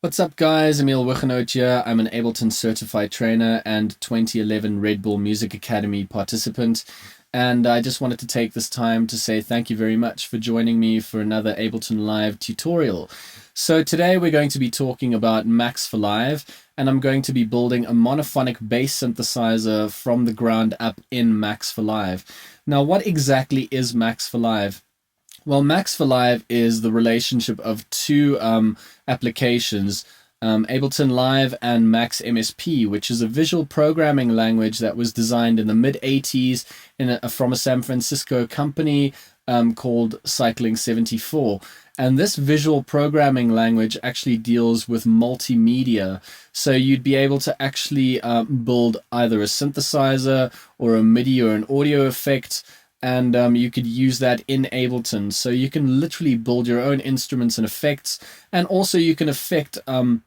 What's up guys, Emile Hoogenhout here. I'm an Ableton certified trainer and 2011 Red Bull Music Academy participant. And I just wanted to take this time to say thank you very much for joining me for another Ableton Live tutorial. So today we're going to be talking about Max4Live, and I'm going to be building a monophonic bass synthesizer from the ground up in Max4Live. Now, what exactly is Max4Live? Well, Max4Live is the relationship of two applications, Ableton Live and Max MSP, which is a visual programming language that was designed in the mid-80s from a San Francisco company called Cycling74. And this visual programming language actually deals with multimedia. So you'd be able to actually build either a synthesizer or a MIDI or an audio effect, and you could use that in Ableton. So you can literally build your own instruments and effects, and also you can affect how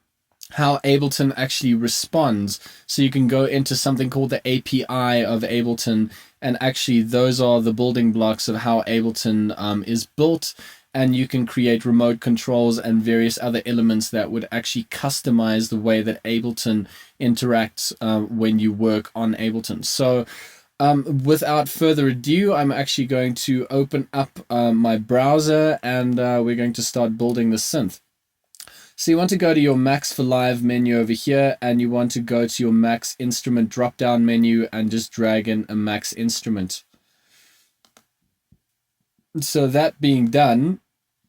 Ableton actually responds. So you can go into something called the API of Ableton, and actually those are the building blocks of how Ableton is built, and you can create remote controls and various other elements that would actually customize the way that Ableton interacts when you work on Ableton. So without further ado, I'm actually going to open up my browser, and we're going to start building the synth. So you want to go to your Max4Live menu over here, and you want to go to your Max Instrument drop-down menu and just drag in a Max instrument. So that being done,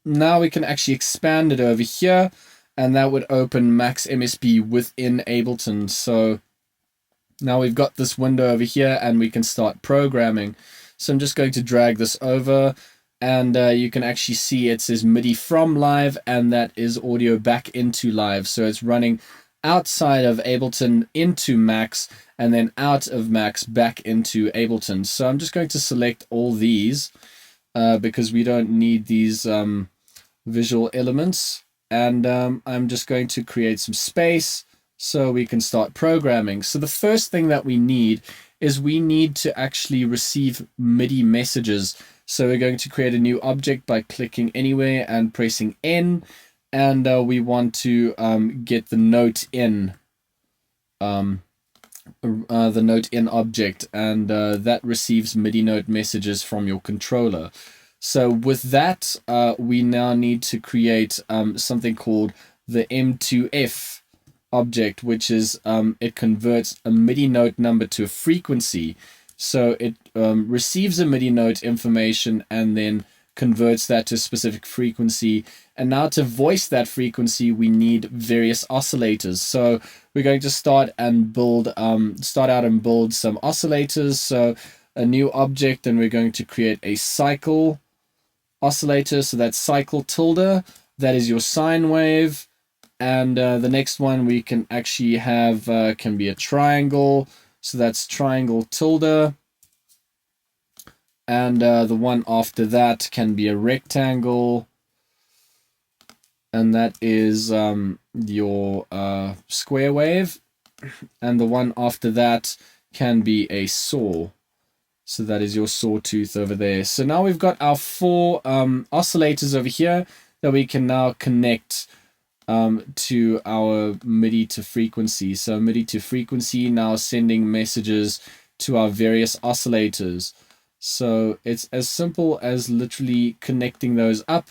now we can actually expand it over here, and that would open Max MSP within Ableton. So now we've got this window over here and we can start programming. So I'm just going to drag this over, and you can actually see it says MIDI from Live, and that is audio back into Live. So it's running outside of Ableton into Max, and then out of Max back into Ableton. So I'm just going to select all these because we don't need these visual elements. And I'm just going to create some space so we can start programming. So the first thing that we need is we need to actually receive MIDI messages. So we're going to create a new object by clicking anywhere and pressing N, and we want to get the note in, object, and that receives MIDI note messages from your controller. So with that, we now need to create something called the M2F object, which is it converts a MIDI note number to a frequency. So it receives a MIDI note information and then converts that to a specific frequency. And now to voice that frequency, we need various oscillators. So we're going to start out and build some oscillators. So a new object, and we're going to create a cycle oscillator. So that's cycle tilde, that is your sine wave. And the next one we can actually have can be a triangle. So that's triangle tilde. And the one after that can be a rectangle. And that is your square wave. And the one after that can be a saw. So that is your sawtooth over there. So now we've got our four oscillators over here that we can now connect to our MIDI to frequency. So MIDI to frequency now sending messages to our various oscillators. So it's as simple as literally connecting those up.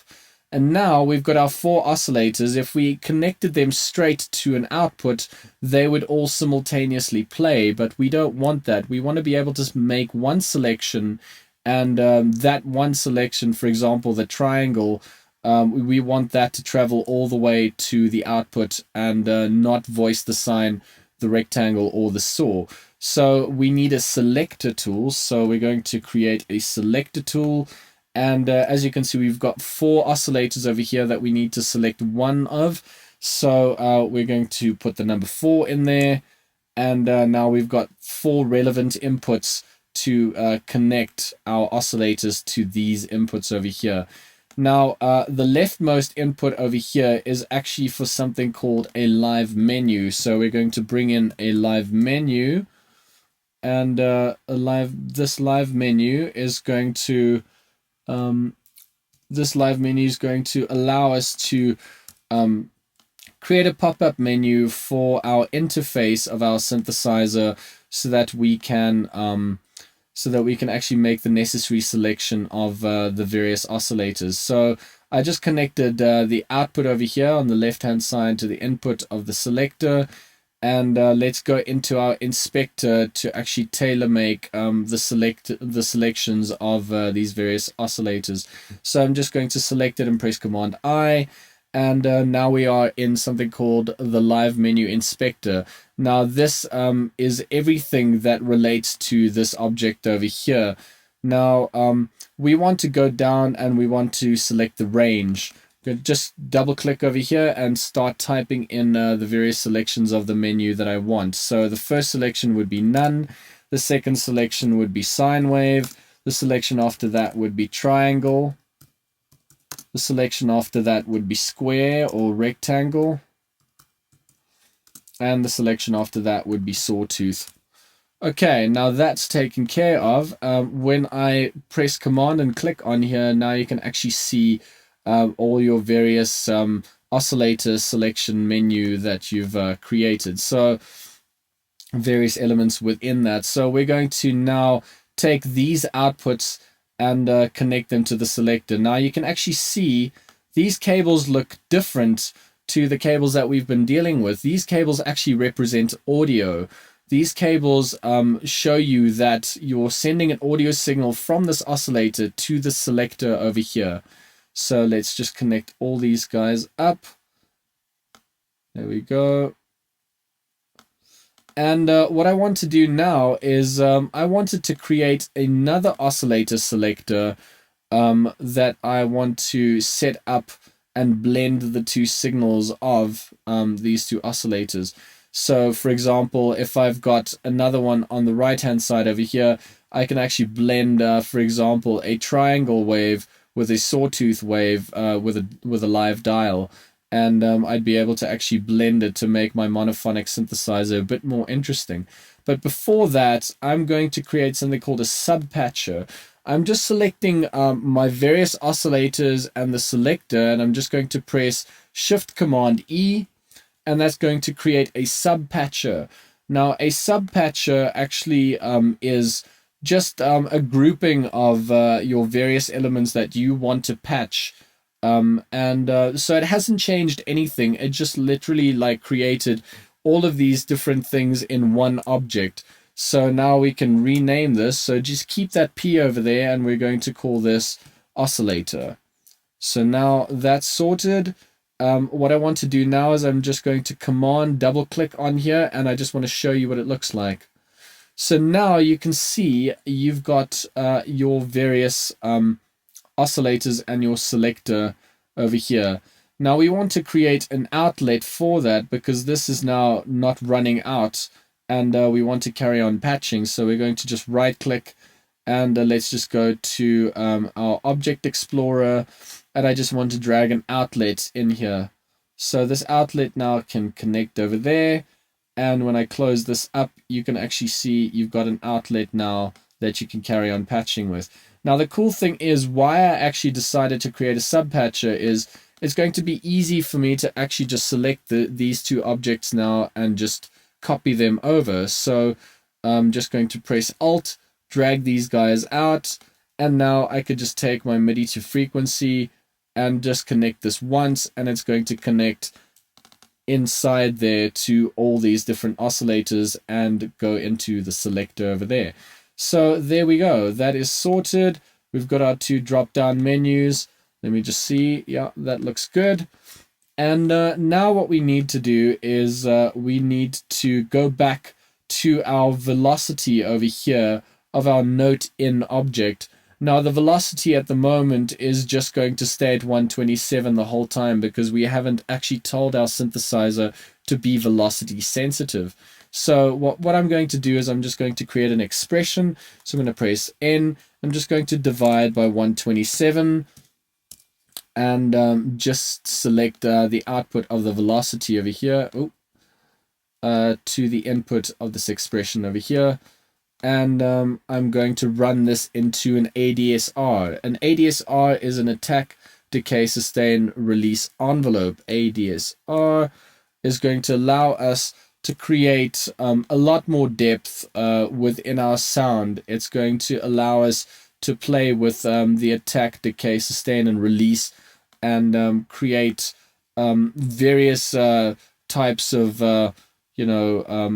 And now we've got our four oscillators. If we connected them straight to an output, they would all simultaneously play, but we don't want that. We want to be able to make one selection, and that one selection, for example, the triangle, we want that to travel all the way to the output and not voice the sine, the rectangle, or the saw. So we need a selector tool. So we're going to create a selector tool. And as you can see, we've got four oscillators over here that we need to select one of. So we're going to put the number 4 in there. And now we've got 4 relevant inputs to connect our oscillators to these inputs over here. Now, the leftmost input over here is actually for something called a live menu. So we're going to bring in a live menu, and this live menu is going to allow us to create a pop-up menu for our interface of our synthesizer so that we can actually make the necessary selection of the various oscillators. So I just connected the output over here on the left-hand side to the input of the selector, and let's go into our inspector to actually tailor make the selections of these various oscillators. So I'm just going to select it and press Command I, and now we are in something called the Live Menu Inspector. Now this is everything that relates to this object over here. Now we want to go down and we want to select the range. Just double click over here and start typing in the various selections of the menu that I want. So the first selection would be none, the second selection would be sine wave, the selection after that would be triangle, the selection after that would be square or rectangle, and the selection after that would be sawtooth. Okay, now that's taken care of. When I press Command and click on here, now you can actually see all your various oscillator selection menu that you've created. So various elements within that. So we're going to now take these outputs and connect them to the selector. Now you can actually see these cables look different to the cables that we've been dealing with. These cables actually represent audio. These cables show you that you're sending an audio signal from this oscillator to the selector over here. So let's just connect all these guys up. There we go. And what I want to do now is I wanted to create another oscillator selector that I want to set up and blend the two signals of these two oscillators. So for example, if I've got another one on the right hand side over here, I can actually blend, for example, a triangle wave with a sawtooth wave with a live dial, and I'd be able to actually blend it to make my monophonic synthesizer a bit more interesting. But before that, I'm going to create something called a subpatcher. I'm just selecting my various oscillators and the selector, and I'm just going to press Shift Command E, and that's going to create a subpatcher. Now a subpatcher actually is just a grouping of your various elements that you want to patch. So it hasn't changed anything. It just literally like created all of these different things in one object. So now we can rename this. So just keep that P over there, and we're going to call this Oscillator. So now that's sorted. What I want to do now is I'm just going to Command double click on here, and I just want to show you what it looks like. So now you can see you've got your various oscillators and your selector over here. Now we want to create an outlet for that because this is now not running out, and we want to carry on patching. So we're going to just right click, and let's just go to our Object Explorer, and I just want to drag an outlet in here. So this outlet now can connect over there. And when I close this up, you can actually see you've got an outlet now that you can carry on patching with. Now, the cool thing is why I actually decided to create a subpatcher is it's going to be easy for me to actually just select these two objects now and just copy them over. So I'm just going to press Alt, drag these guys out, and now I could just take my MIDI to frequency and just connect this once, and it's going to connect inside there to all these different oscillators and go into the selector over there. So there we go. That is sorted. We've got our two drop down menus. Let me just see. Yeah, that looks good. And now what we need to do is we need to go back to our velocity over here of our note in object. Now the velocity at the moment is just going to stay at 127 the whole time because we haven't actually told our synthesizer to be velocity sensitive. So what I'm going to do is I'm just going to create an expression. So I'm going to press N. I'm just going to divide by 127 and just select the output of the velocity over here to the input of this expression over here. And I'm going to run this into an ADSR. An ADSR is an attack, decay, sustain, release envelope. ADSR. is going to allow us to create a lot more depth within our sound. It's going to allow us to play with the attack, decay, sustain, and release, and create various types of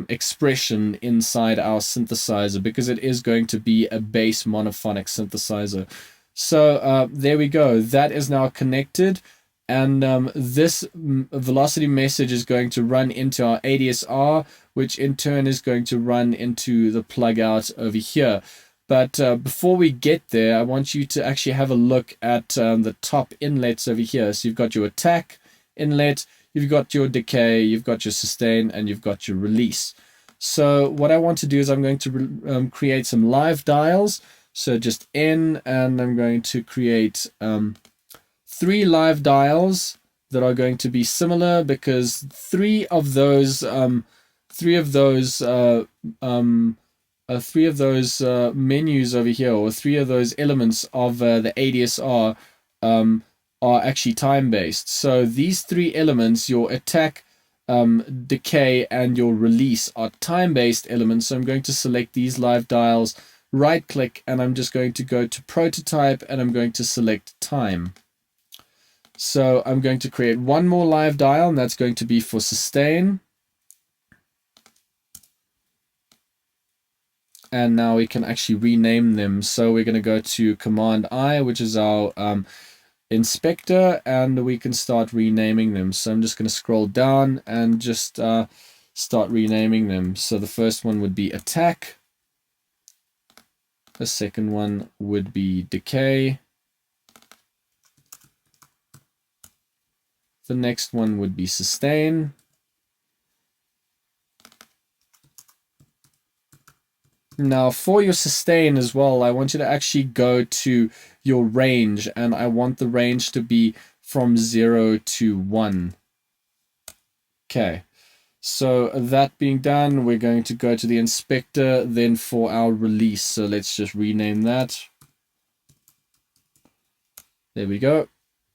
expression inside our synthesizer, because it is going to be a bass monophonic synthesizer. So there we go. That is now connected. And this velocity message is going to run into our ADSR, which in turn is going to run into the plug out over here. But before we get there, I want you to actually have a look at the top inlets over here. So you've got your attack inlet, you've got your decay, you've got your sustain, and you've got your release. So what I want to do is I'm going to create some live dials. So just N, and I'm going to create 3 live dials that are going to be similar, because three of those menus over here, or 3 of those elements of the ADSR are actually time based. So these 3 elements, your attack, decay, and your release, are time based elements. So I'm going to select these live dials, right click, and I'm just going to go to prototype, and I'm going to select time. So I'm going to create one more live dial, and that's going to be for sustain. And now we can actually rename them. So we're going to go to Command I, which is our inspector, and we can start renaming them. So I'm just going to scroll down and just start renaming them. So the first one would be attack. The second one would be decay. The next one would be sustain. Now for your sustain as well, I want you to actually go to your range, and I want the range to be from 0 to 1. Okay, so that being done, we're going to go to the inspector then for our release. So let's just rename that. There we go.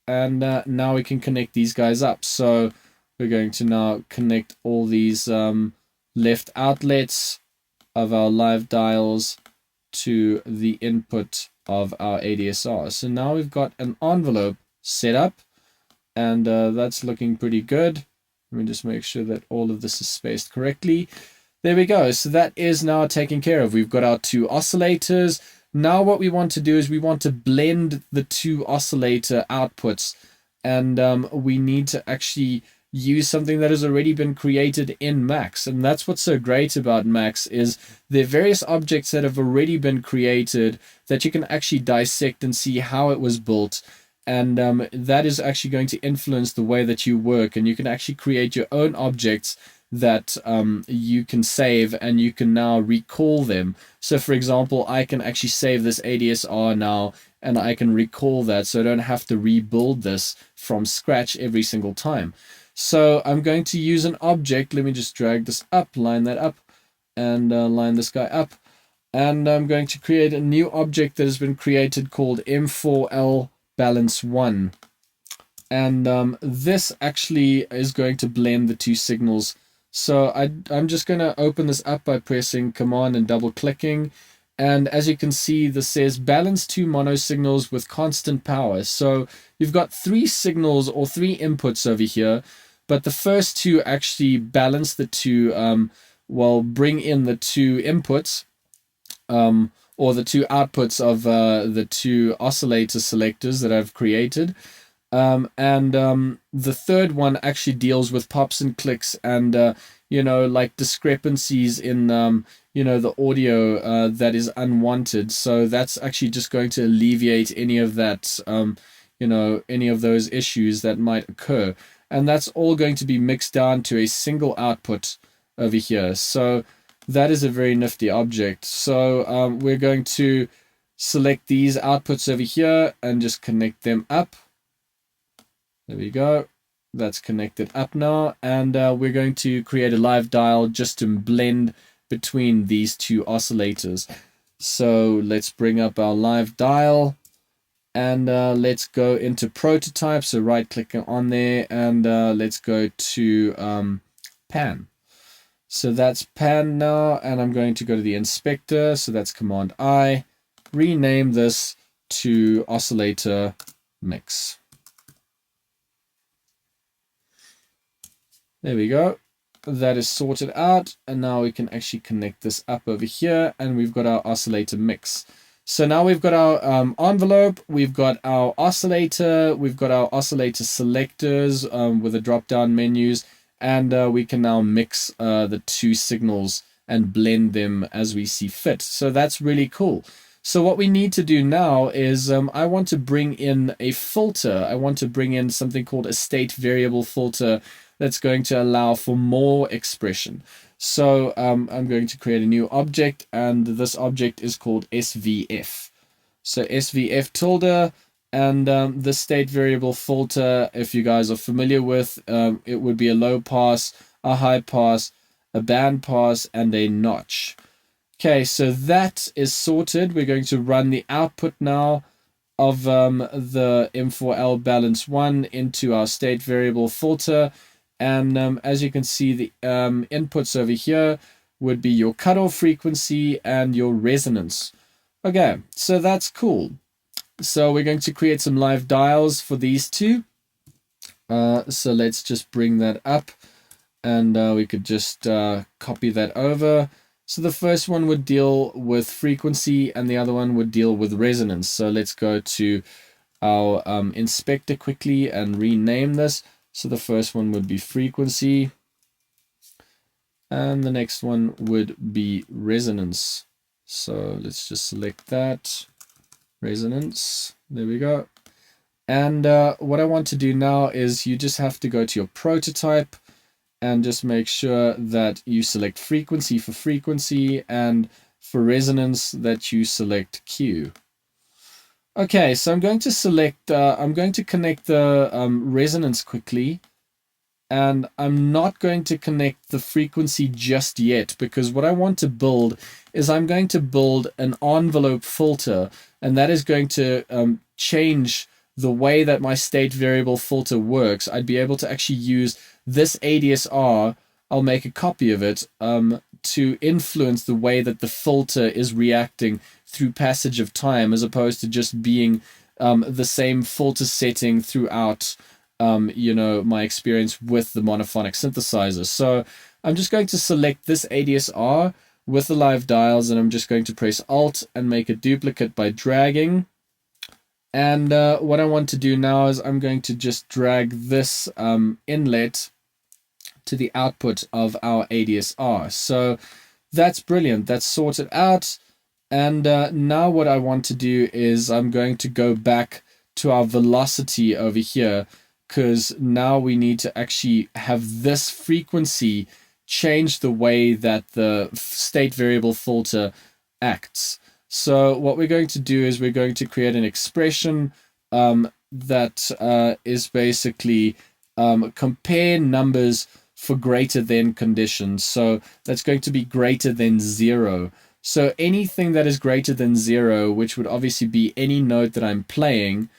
And now we can connect these guys up. So we're going to now connect all these left outlets of our live dials to the input of our ADSR. So now we've got an envelope set up, and that's looking pretty good. Let me just make sure that all of this is spaced correctly. There we go. So that is now taken care of. We've got our 2 oscillators. Now what we want to do is we want to blend the 2 oscillator outputs, and we need to actually use something that has already been created in Max. And that's what's so great about Max, is there are various objects that have already been created that you can actually dissect and see how it was built. And that is actually going to influence the way that you work, and you can actually create your own objects that you can save, and you can now recall them. So for example, I can actually save this ADSR now, and I can recall that, so I don't have to rebuild this from scratch every single time. So I'm going to use an object. Let me just drag this up, line that up, and line this guy up. And I'm going to create a new object that has been created called M4L balance 1. And this actually is going to blend the 2 signals. So I'm just going to open this up by pressing Command and double clicking. And as you can see, this says balance 2 mono signals with constant power. So you've got 3 signals or 3 inputs over here, but the first 2 actually balance the 2, bring in the 2 inputs, or the 2 outputs of the 2 oscillator selectors that I've created. The third one actually deals with pops and clicks and, like discrepancies in, the audio that is unwanted. So that's actually just going to alleviate any of that, any of those issues that might occur. And that's all going to be mixed down to a single output over here. So that is a very nifty object. So we're going to select these outputs over here and just connect them up. There we go. That's connected up now. And we're going to create a live dial just to blend between these 2 oscillators. So let's bring up our live dial. And let's go into prototype. So right clicking on there, and let's go to pan. So that's pan now, and I'm going to go to the inspector. So that's Command I. Rename this to Oscillator Mix. There we go. That is sorted out, and now we can actually connect this up over here, and we've got our oscillator mix. So now we've got our envelope, we've got our oscillator, we've got our oscillator selectors with the drop-down menus, and we can now mix the two signals and blend them as we see fit. So that's really cool. So what we need to do now is I want to bring in a filter. I want to bring in something called a state variable filter that's going to allow for more expression. So I'm going to create a new object, and this object is called SVF. So SVF tilde, and the state variable filter, if you guys are familiar with, it would be a low pass, a high pass, a band pass, and a notch. Okay, so that is sorted. We're going to run the output now of the M4L balance 1 into our state variable filter. And as you can see, the inputs over here would be your cutoff frequency and your resonance. Okay, so that's cool. So we're going to create some live dials for these two. So let's just bring that up, and we could just copy that over. So the first one would deal with frequency, and the other one would deal with resonance. So let's go to our inspector quickly and rename this. So the first one would be frequency, and the next one would be resonance. So let's just select that, resonance. There we go. And what I want to do now is you just have to go to your prototype and just make sure that you select frequency for frequency, and for resonance that you select Q. Okay, so I'm going to select, I'm going to connect the resonance quickly, and I'm not going to connect the frequency just yet, because what I want to build is I'm going to build an envelope filter, and that is going to change the way that my state variable filter works. I'd be able to actually use this ADSR, I'll make a copy of it, to influence the way that the filter is reacting through passage of time, as opposed to just being the same filter setting throughout my experience with the monophonic synthesizer. So I'm just going to select this ADSR with the live dials, and I'm just going to press Alt and make a duplicate by dragging. And what I want to do now is I'm going to just drag this inlet to the output of our ADSR. So that's brilliant. That's sorted out. And now what I want to do is I'm going to go back to our velocity over here, because now we need to actually have this frequency change the way that the state variable filter acts. So what we're going to do is we're going to create an expression that is basically compare numbers for greater than conditions. So that's going to be greater than 0. So anything that is greater than 0, which would obviously be any note that I'm playing,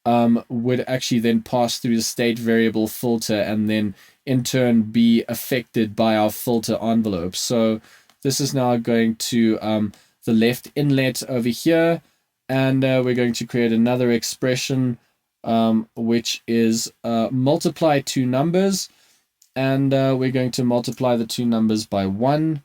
would actually then pass through the state variable filter and then in turn be affected by our filter envelope. So this is now going to the left inlet over here, and we're going to create another expression which is multiply two numbers, and we're going to multiply the two numbers by 1.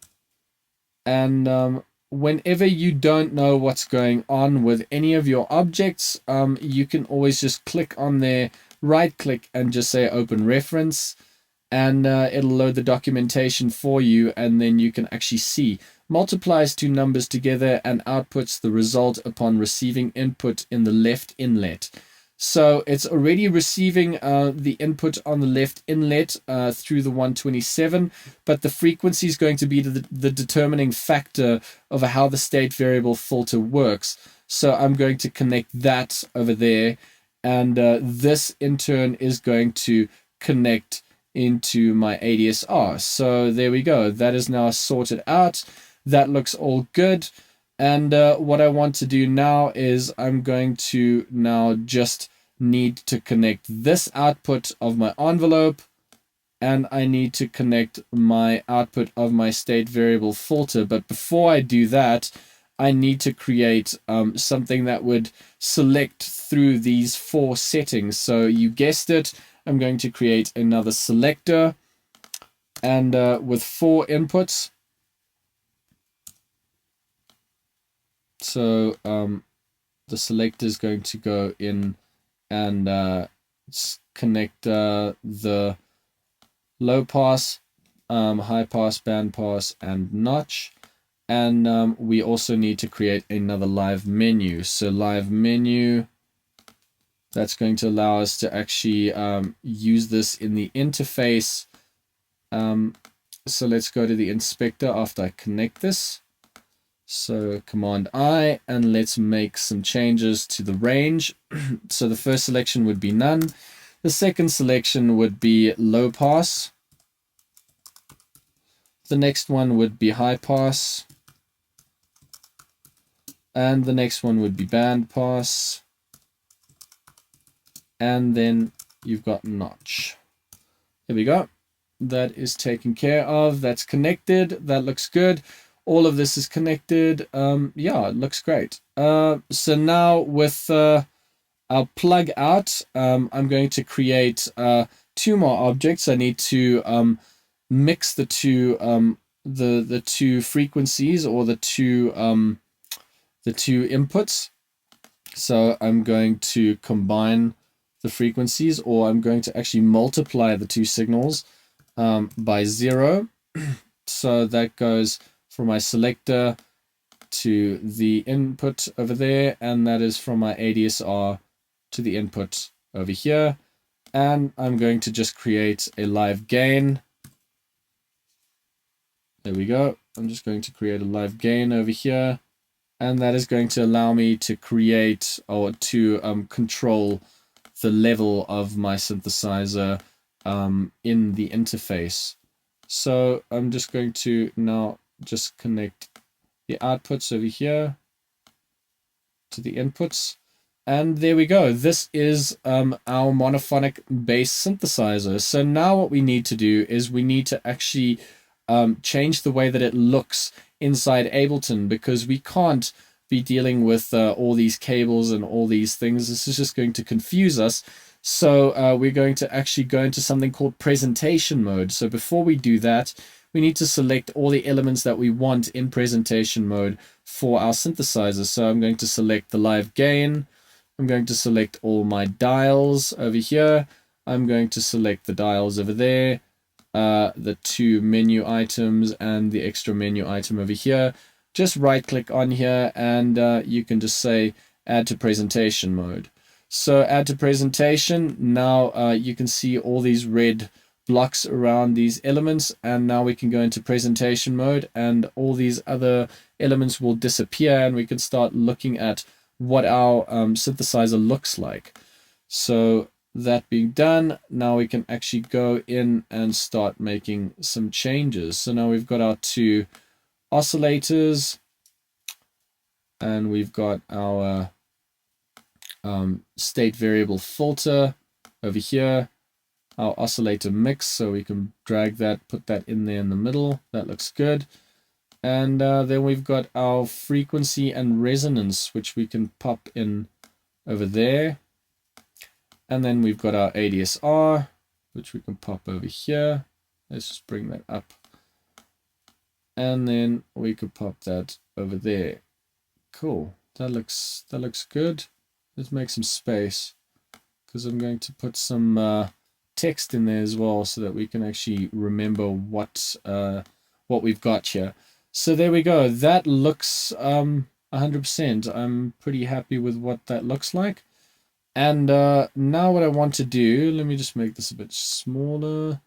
And whenever you don't know what's going on with any of your objects, you can always just click on there, right click, and just say open reference, and it'll load the documentation for you, and then you can actually see multiplies two numbers together and outputs the result upon receiving input in the left inlet. So it's already receiving the input on the left inlet through the 127, but the frequency is going to be the determining factor of how the state variable filter works. So I'm going to connect that over there, and this in turn is going to connect into my ADSR. So there we go. That is now sorted out. That looks all good. And what I want to do now is I'm going to now just need to connect this output of my envelope, and I need to connect my output of my state variable filter. But before I do that, I need to create something that would select through these 4 settings. So you guessed it, I'm going to create another selector, and with 4 inputs. So the selector is going to go in and connect the low pass, high pass, band pass, and notch. And we also need to create another live menu. So live menu, that's going to allow us to actually use this in the interface. So let's go to the inspector after I connect this. So Command I, and let's make some changes to the range. So the first selection would be none. The second selection would be low pass. The next one would be high pass. And the next one would be band pass. And then you've got notch. There we go. That is taken care of. That's connected. That looks good. All of this is connected. Yeah, it looks great. So now with our plug out, I'm going to create 2 more objects. I need to mix the two the 2 frequencies, or the two inputs. So I'm going to combine the frequencies, or I'm going to actually multiply the 2 signals by 0. So that goes from my selector to the input over there, and that is from my ADSR to the input over here. And I'm going to just create a live gain. There we go. I'm just going to create a live gain over here, and that is going to allow me to create, or to control the level of my synthesizer in the interface. So I'm just going to now just connect the outputs over here to the inputs, and there we go. This is our monophonic bass synthesizer. So now what we need to do is we need to actually change the way that it looks inside Ableton, because we can't be dealing with all these cables and all these things. This is just going to confuse us. So we're going to actually go into something called presentation mode. So before we do that, we need to select all the elements that we want in presentation mode for our synthesizer. So I'm going to select the live gain. I'm going to select all my dials over here. I'm going to select the dials over there, the 2 menu items and the extra menu item over here. Just right click on here, and you can just say add to presentation mode. So add to presentation. Now you can see all these red blocks around these elements, and now we can go into presentation mode, and all these other elements will disappear, and we can start looking at what our synthesizer looks like. So that being done, now we can actually go in and start making some changes. So now we've got our 2 oscillators, and we've got our state variable filter over here, our oscillator mix, so we can drag that, put that in there in the middle. That looks good. And then we've got our frequency and resonance, which we can pop in over there. And then we've got our ADSR, which we can pop over here. Let's just bring that up. And then we could pop that over there. Cool. That looks good. Let's make some space, because I'm going to put some text in there as well, so that we can actually remember what we've got here. So there we go. That looks 100%. I'm pretty happy with what that looks like. And now what I want to do, let me just make this a bit smaller.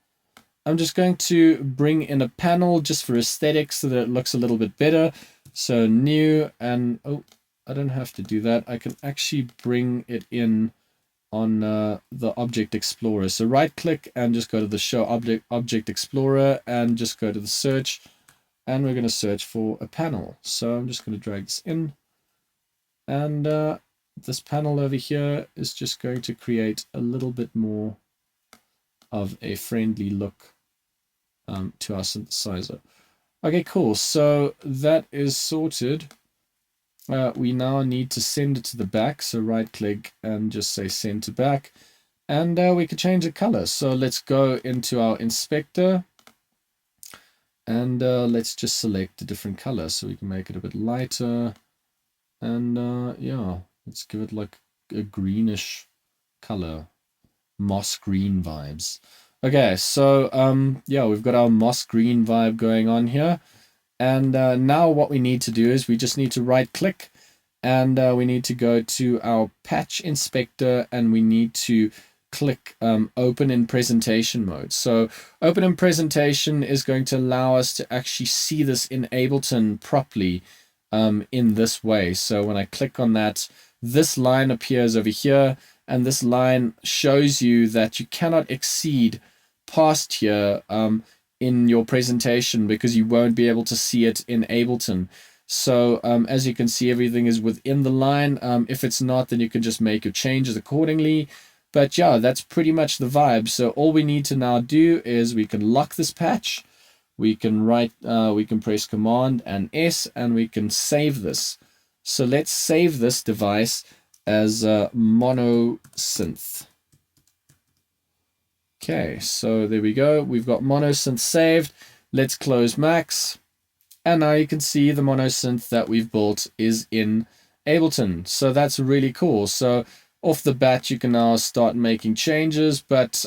I'm just going to bring in a panel just for aesthetics, so that it looks a little bit better. So new, and oh, I don't have to do that. I can actually bring it in on the Object Explorer. So right click and just go to the Show Object Explorer, and just go to the search. and we're going to search for a panel. So I'm just going to drag this in, and this panel over here is just going to create a little bit more of a friendly look to our synthesizer. Okay, cool. So that is sorted. We now need to send it to the back. So right click and just say send to back. And we can change the color. So let's go into our inspector. And let's just select a different color. So we can make it a bit lighter. And yeah, let's give it like a greenish color. Moss green vibes. Okay, so yeah, we've got our moss green vibe going on here. And now what we need to do is we just need to right click, and we need to go to our patch inspector, and we need to click open in presentation mode. So open in presentation is going to allow us to actually see this in Ableton properly in this way. So when I click on that, this line appears over here, and this line shows you that you cannot exceed past here in your presentation, because you won't be able to see it in Ableton. So as you can see, everything is within the line. If it's not, then you can just make your changes accordingly. But yeah, that's pretty much the vibe. So all we need to now do is we can lock this patch. We can we can press Command and S, and we can save this. So let's save this device as mono synth. Okay, so there we go. We've got mono synth saved. Let's close Max. And now you can see the mono synth that we've built is in Ableton. So that's really cool. So off the bat, you can now start making changes. But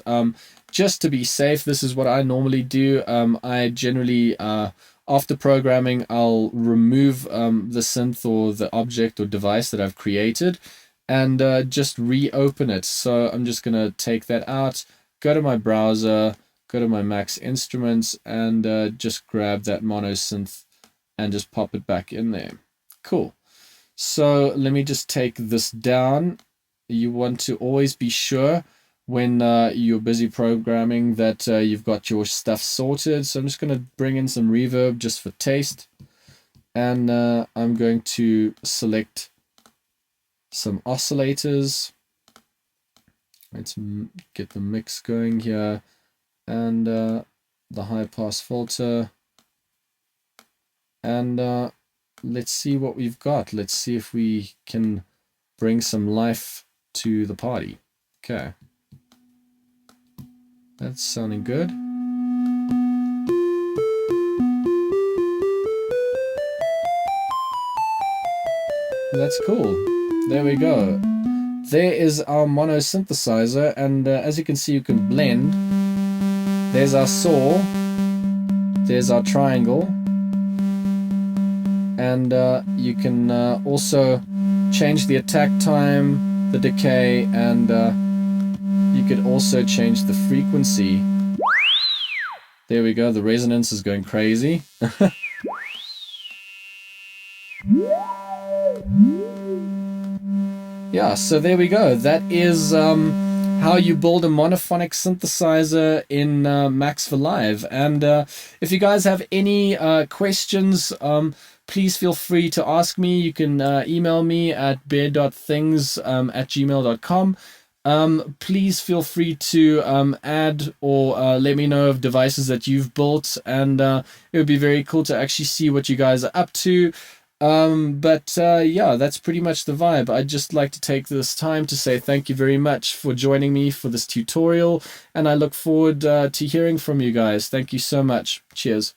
just to be safe, this is what I normally do. I generally, after programming, I'll remove the synth or the object or device that I've created, and just reopen it. So I'm just going to take that out. Go to my browser, go to my Max Instruments, and just grab that mono synth and just pop it back in there. Cool. So let me just take this down. You want to always be sure when you're busy programming that you've got your stuff sorted. So I'm just going to bring in some reverb just for taste. And I'm going to select some oscillators. Let's get the mix going here, and the high pass filter, and let's see what we've got. Let's see if we can bring some life to the party. Okay, that's sounding good. That's cool. There we go. There is our mono synthesizer, and as you can see, you can blend. There's our saw, there's our triangle, and you can also change the attack time, the decay, and you could also change the frequency. There we go, the resonance is going crazy. Yeah, so there we go. That is how you build a monophonic synthesizer in Max4Live. And if you guys have any questions, please feel free to ask me. You can email me at bear.things@gmail.com. Please feel free to add or let me know of devices that you've built, and it would be very cool to actually see what you guys are up to. Yeah, that's pretty much the vibe. I'd just like to take this time to say thank you very much for joining me for this tutorial, and I look forward to hearing from you guys. Thank you so much. Cheers.